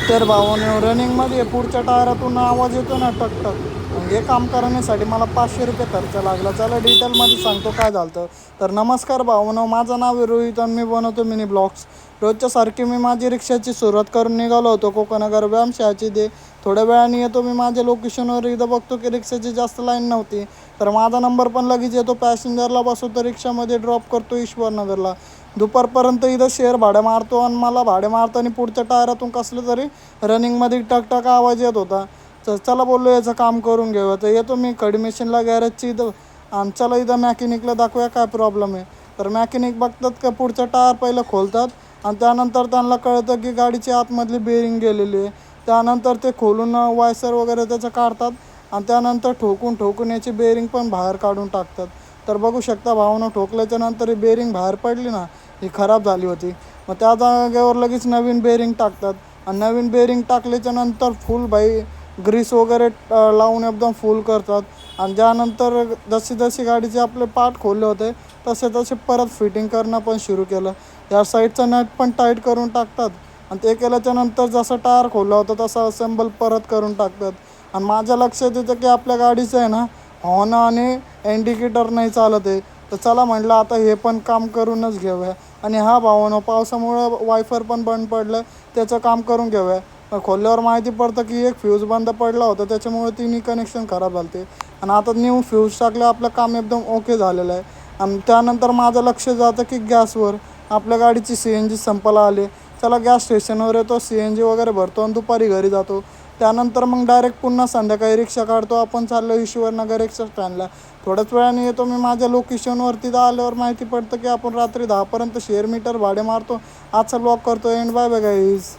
तर भावाने रनिंगमध्ये पुढच्या टायरातून आवाज येतो ना टकटक. हे काम करण्यासाठी मला 500 रुपये खर्च लागला. चला डिटेलमध्ये सांगतो काय झालं होतं. तर नमस्कार भावानो, माझं नाव आहे रोहित आणि मी बनवतो मिनी ब्लॉग्स. रोजच्या सारखी मी माझी रिक्षाची सुरुवात करून निघालो होतो कोकणनगर व्यायामशाळेची दे. थोड्या वेळाने येतो मी माझ्या लोकेशनवर. इथं बघतो की रिक्षाची जास्त लाईन नव्हती, तर माझा नंबर पण लगेच येतो. पॅसेंजरला बसवतो रिक्षामध्ये, ड्रॉप करतो ईश्वरनगरला. दुपारपर्यंत इथं शेअर भाडं मारतो आणि मला भाडे मारताना पुढच्या टायरातून कसलं तरी रनिंगमध्ये टकटक आवाज येत होता. तर चला बोललो याचं काम करून घेऊया. तर येतो मी खडी मशीनला गॅरेजची इथं आणि चला इथं मॅकॅनिकला दाखवूया काय प्रॉब्लेम आहे. तर मॅकॅनिक बघतात का पुढचं टायर पहिलं खोलतात आणि त्यानंतर त्यांना कळतं की गाडीची आतमधली बेरिंग गेलेली आहे. त्यानंतर ते खोलून वायसर वगैरे त्याचं काढतात आणि त्यानंतर ठोकून ठोकून याची बेरिंग पण बाहेर काढून टाकतात. तर बघू शकता भावना, ठोकल्याच्या नंतर ही बेरिंग बाहेर पडली ना, ही खराब झाली होती. मग त्या जागेवर लगेच नवीन बेरिंग टाकतात आणि नवीन बेरिंग टाकल्याच्या नंतर फुल ग्रीस वगैरे लावून एकदम फुल करतात. आणि त्यानंतर जशी जशी गाडीचे आपले पार्ट खोलले होते तसे तसे परत फिटिंग करणं पण सुरू केलं. या साईडचा नट पण टाईट करून टाकतात आणि ते केल्याच्या नंतर जसं टायर खोलला होता तसं असेंबल परत करून टाकतात. आणि माझ्या लक्षात येतं की आपल्या गाडीचं आहे ना, हॉर्न आणि इंडिकेटर नाही चालत आहे. तर चला म्हटलं आता हे पण काम करूनच घेऊया. आणि हा भावानो, पावसामुळं वायफर पण बंद पडलं, त्याचं काम करून घेऊया. खोलल्यावर माहिती पडतं की एक फ्यूज बंद पडला होता, त्याच्यामुळे तिन्ही कनेक्शन खराब झाले. आणि आता न्यू फ्यूज टाकलं, आपलं काम एकदम ओके झालेलं आहे. आणि त्यानंतर माझं लक्ष जातं की गॅसवर. आपल्या गाडीची CNG संपायला आली. चला गॅस स्टेशनवर येतो, CNG वगैरे भरतो आणि दुपारी घरी जातो. त्यानंतर मग डायरेक्ट पुन्हा संध्याकाळी रिक्षा काढतो. आपण चाललो ईश्वरनगर रिक्षा स्टँडला. थोड्याच वेळाने येतो मी माझ्या लोकेशनवरती. आल्यावर माहिती पडतं की आपण रात्री 10पर्यंत शेअर मीटर भाडे मारतो. आजचा ब्लॉग करतो एंड. Bye bye guys.